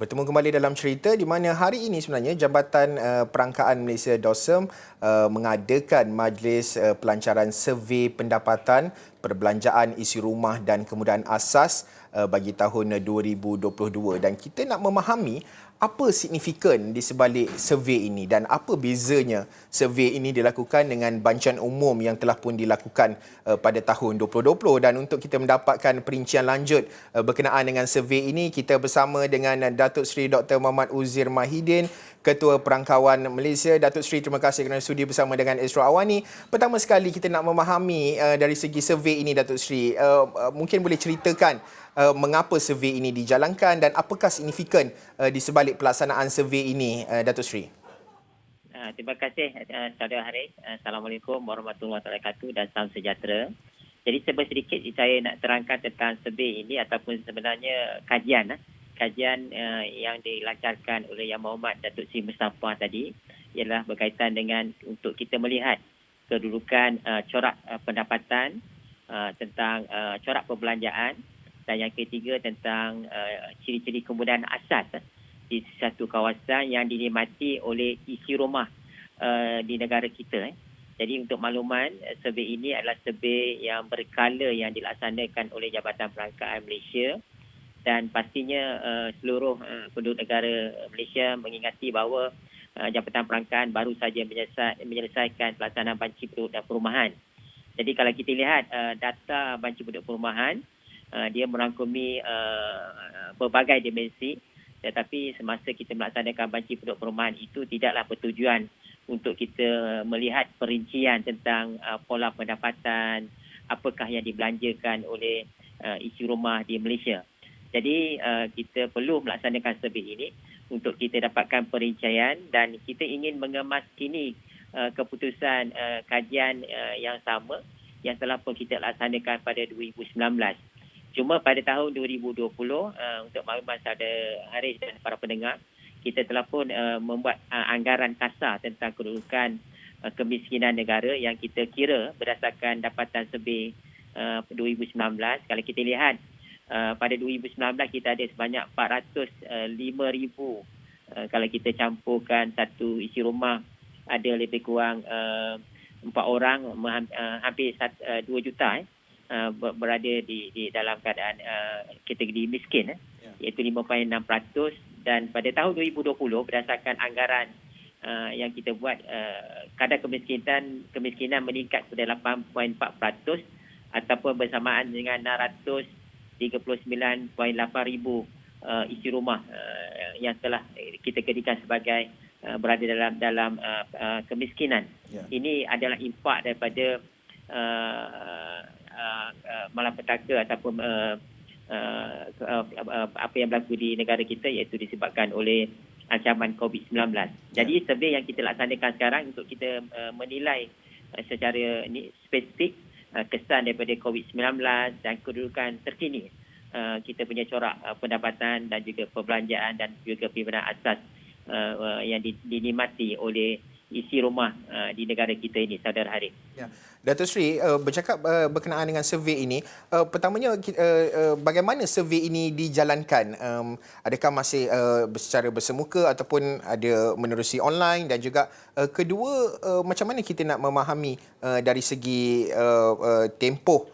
Bertemu kembali dalam cerita di mana hari ini sebenarnya Jabatan Perangkaan Malaysia DOSM mengadakan majlis pelancaran survey pendapatan, perbelanjaan, isi rumah dan kemudahan asas bagi tahun 2022 dan kita nak memahami apa signifikan di sebalik survey ini dan apa bezanya survey ini dilakukan dengan bantuan umum yang telah pun dilakukan pada tahun 2020. Dan untuk kita mendapatkan perincian lanjut berkenaan dengan survey ini, kita bersama dengan Datuk Seri Dr. Muhammad Uzir Mahidin, Ketua Perangkawan Malaysia. Datuk Seri, terima kasih kerana sudi bersama dengan Esro Awani. Pertama sekali kita nak memahami dari segi survey ini, Datuk Seri, mungkin boleh ceritakan mengapa survey ini dijalankan dan apakah signifikan di sebalik pelaksanaan survey ini, Datuk Seri? Terima kasih saudara Haris. Assalamualaikum warahmatullahi wabarakatuh dan salam sejahtera. Jadi sedikit saya nak terangkan tentang survey ini ataupun sebenarnya kajian yang dilancarkan oleh Yang Berhormat Datuk Seri Mustafa tadi ialah berkaitan dengan untuk kita melihat kedudukan corak pendapatan, tentang corak perbelanjaan, dan yang ketiga tentang ciri-ciri kemudahan asas di satu kawasan yang dinikmati oleh isi rumah di negara kita. Jadi untuk makluman, survey ini adalah survey yang berkala yang dilaksanakan oleh Jabatan Perangkaan Malaysia dan pastinya seluruh penduduk negara Malaysia mengingati bahawa Jabatan Perangkaan baru saja menyelesaikan pelaksanaan banci penduduk dan perumahan. Jadi kalau kita lihat data banci penduduk perumahan, dia merangkumi berbagai dimensi, tetapi semasa kita melaksanakan banci penduduk perumahan itu tidaklah bertujuan untuk kita melihat perincian tentang pola pendapatan, apakah yang dibelanjakan oleh isi rumah di Malaysia. Jadi kita perlu melaksanakan survey ini untuk kita dapatkan perincian dan kita ingin mengemas-kini keputusan kajian yang sama yang telah pun kita laksanakan pada 2019. Cuma pada tahun 2020, untuk makluman saudara Haris dan para pendengar, kita telah pun membuat anggaran kasar tentang kedudukan kemiskinan negara yang kita kira berdasarkan dapatan survey 2019. Kalau kita lihat, pada 2019 kita ada sebanyak 405,000. Kalau kita campurkan satu isi rumah, ada lebih kurang 4 orang, hampir 2 juta berada di dalam keadaan kategori miskin, iaitu 5.6%. Dan pada tahun 2020 berdasarkan anggaran yang kita buat, kadar kemiskinan meningkat pada 8.4% ataupun bersamaan dengan 639.8 ribu isi rumah yang telah kita jadikan sebagai berada dalam kemiskinan. Ini adalah impak daripada malapetaka ataupun apa yang berlaku di negara kita, iaitu disebabkan oleh ancaman COVID-19. Jadi survey yang kita laksanakan sekarang untuk kita menilai secara spesifik kesan daripada COVID-19 dan kedudukan terkini kita punya corak pendapatan dan juga perbelanjaan dan juga pembinaan asas yang dinikmati oleh isi rumah di negara kita ini, saudara Haris. Ya. Datuk Seri, bercakap berkenaan dengan survey ini, pertamanya bagaimana survey ini dijalankan? Adakah masih secara bersemuka ataupun ada menerusi online, dan juga kedua, macam mana kita nak memahami dari segi tempoh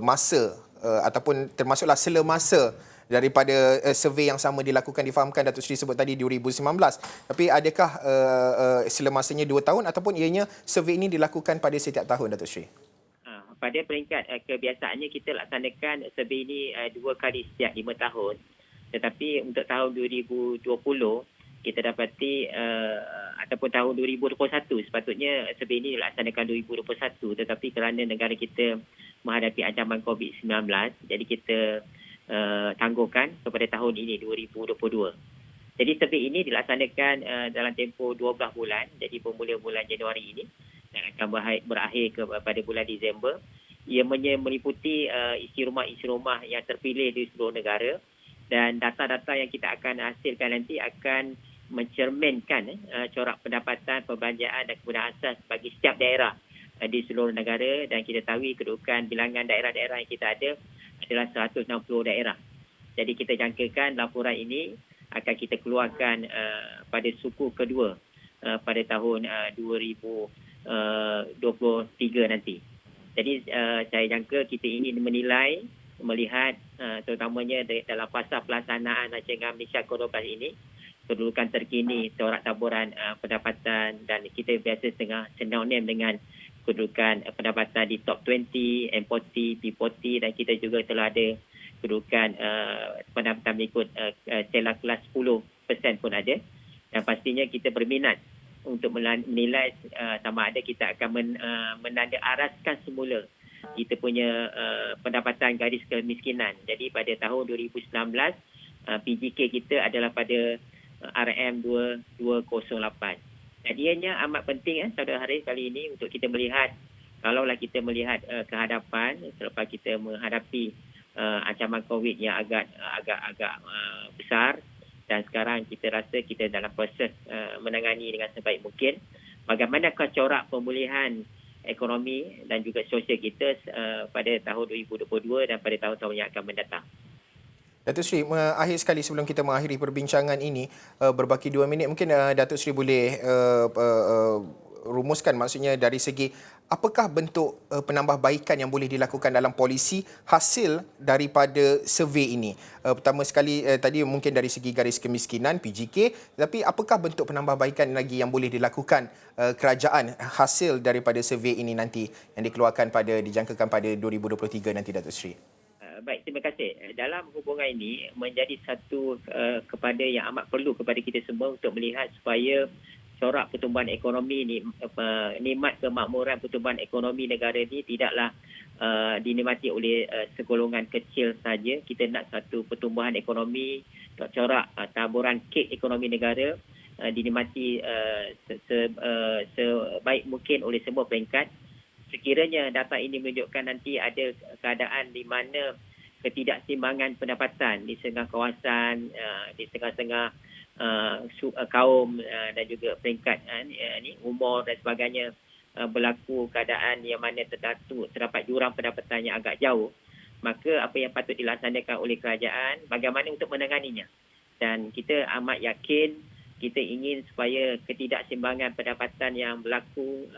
masa ataupun termasuklah sela masa daripada survey yang sama dilakukan? Difahamkan Datuk Seri sebut tadi 2019. Tapi adakah sela masanya 2 tahun ataupun ianya survey ini dilakukan pada setiap tahun, Datuk Seri? Pada peringkat kebiasaannya kita laksanakan survey ini 2 kali setiap 5 tahun. Tetapi untuk tahun 2020 kita dapati ataupun tahun 2021 sepatutnya survey ini dilaksanakan 2021, tetapi kerana negara kita menghadapi ancaman COVID-19, jadi kita tangguhkan kepada tahun ini 2022. Jadi survey ini dilaksanakan dalam tempoh 12 bulan. Jadi bermula bulan Januari ini dan akan berakhir pada bulan Disember. Ia meliputi isi rumah yang terpilih di seluruh negara, dan data-data yang kita akan hasilkan nanti akan mencerminkan corak pendapatan, perbelanjaan dan kemudahan asas bagi setiap daerah di seluruh negara. Dan kita tahu kedudukan bilangan daerah-daerah yang kita ada adalah 160 daerah. Jadi kita jangkakan laporan ini akan kita keluarkan pada suku kedua pada tahun 2023 nanti. Jadi saya jangka kita ingin menilai, melihat terutamanya dalam fasa pelaksanaan Rancangan Malaysia Kod 12 ini, kedudukan terkini corak taburan pendapatan, dan kita biasa tengah sinonim dengan kedudukan pendapatan di top 20, M40, P40, dan kita juga telah ada kedudukan pendapatan mengikut skala kelas 10% pun ada. Dan pastinya kita berminat untuk menilai sama ada kita akan menanda araskan semula kita punya pendapatan garis kemiskinan. Jadi pada tahun 2019, PGK kita adalah pada RM2208. Jadinya amat penting saudara Haris kali ini untuk kita melihat, kalaulah kita melihat ke hadapan selepas kita menghadapi ancaman COVID yang agak besar, dan sekarang kita rasa kita dalam proses menangani dengan sebaik mungkin. Bagaimanakah corak pemulihan ekonomi dan juga sosial kita pada tahun 2022 dan pada tahun-tahun yang akan mendatang. Datuk Seri, akhir sekali sebelum kita mengakhiri perbincangan ini, berbaki 2 minit, mungkin Datuk Seri boleh rumuskan, maksudnya dari segi apakah bentuk penambahbaikan yang boleh dilakukan dalam polisi hasil daripada survey ini. Pertama sekali tadi mungkin dari segi garis kemiskinan PGK, tapi apakah bentuk penambahbaikan lagi yang boleh dilakukan kerajaan hasil daripada survey ini nanti yang dijangkakan pada 2023 nanti, Datuk Seri? Baik, terima kasih. Dalam hubungan ini menjadi satu kepada yang amat perlu kepada kita semua untuk melihat supaya corak pertumbuhan ekonomi ni, nikmat kemakmuran pertumbuhan ekonomi negara ini tidaklah dinikmati oleh segolongan kecil saja. Kita nak satu pertumbuhan ekonomi, corak taburan kek ekonomi negara dinikmati sebaik mungkin oleh semua peringkat. Sekiranya data ini menunjukkan nanti ada keadaan di mana ketidakseimbangan pendapatan di setengah kawasan, di setengah-setengah kaum dan juga peringkat umur dan sebagainya, berlaku keadaan yang mana terdapat jurang pendapatan yang agak jauh, maka apa yang patut dilaksanakan oleh kerajaan, bagaimana untuk menanganinya. Dan kita amat yakin kita ingin supaya ketidakseimbangan pendapatan yang berlaku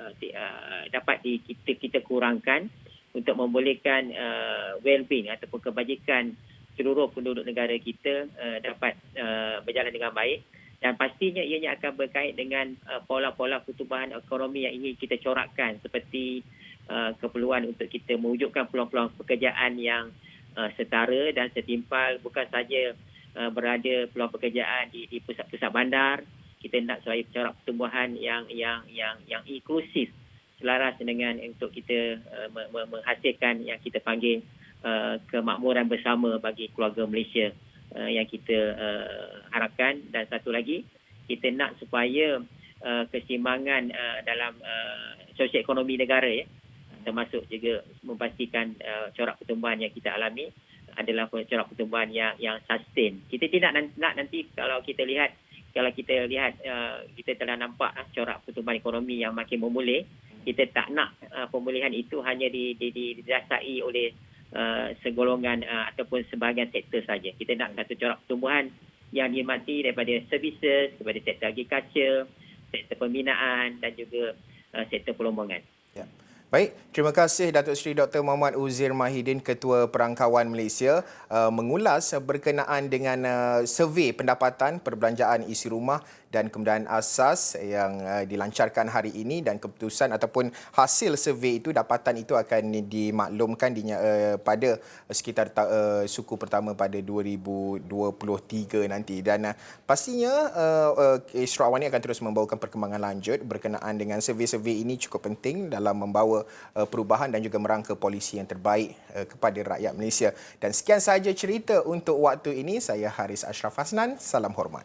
dapat kita kurangkan untuk membolehkan well-being ataupun kebajikan seluruh penduduk negara kita dapat berjalan dengan baik. Dan pastinya ianya akan berkait dengan pola-pola pertumbuhan ekonomi yang ingin kita corakkan, seperti keperluan untuk kita mewujudkan peluang-peluang pekerjaan yang setara dan setimpal, bukan saja berada peluang pekerjaan di pusat-pusat bandar. Kita nak supaya corak pertumbuhan yang inklusif, selaras dengan untuk kita menghasilkan yang kita panggil kemakmuran bersama bagi keluarga Malaysia yang kita harapkan. Dan satu lagi, kita nak supaya keseimbangan dalam sosio-ekonomi negara, termasuk juga memastikan corak pertumbuhan yang kita alami adalah corak pertumbuhan yang sustain. Kita tidak nak nanti kalau kita lihat kita telah nampak corak pertumbuhan ekonomi yang makin memulih. Kita tak nak pemulihan itu hanya didasari oleh segolongan ataupun sebahagian sektor saja. Kita nak satu corak pertumbuhan yang dinikmati daripada services, daripada sektor agriculture, sektor pembinaan dan juga sektor perlombongan. Ya. Baik, terima kasih Datuk Seri Dr. Muhammad Uzir Mahidin, Ketua Perangkawan Malaysia, mengulas berkenaan dengan survey pendapatan perbelanjaan isi rumah dan kemudahan asas yang dilancarkan hari ini, dan keputusan ataupun hasil survey itu, dapatan itu akan dimaklumkan pada sekitar suku pertama pada 2023 nanti. Dan pastinya Isra Awani akan terus membawakan perkembangan lanjut berkenaan dengan survey-survey ini, cukup penting dalam membawa perubahan dan juga merangka polisi yang terbaik kepada rakyat Malaysia. Dan sekian sahaja cerita untuk waktu ini. Saya Haris Ashraf Hasnan. Salam hormat.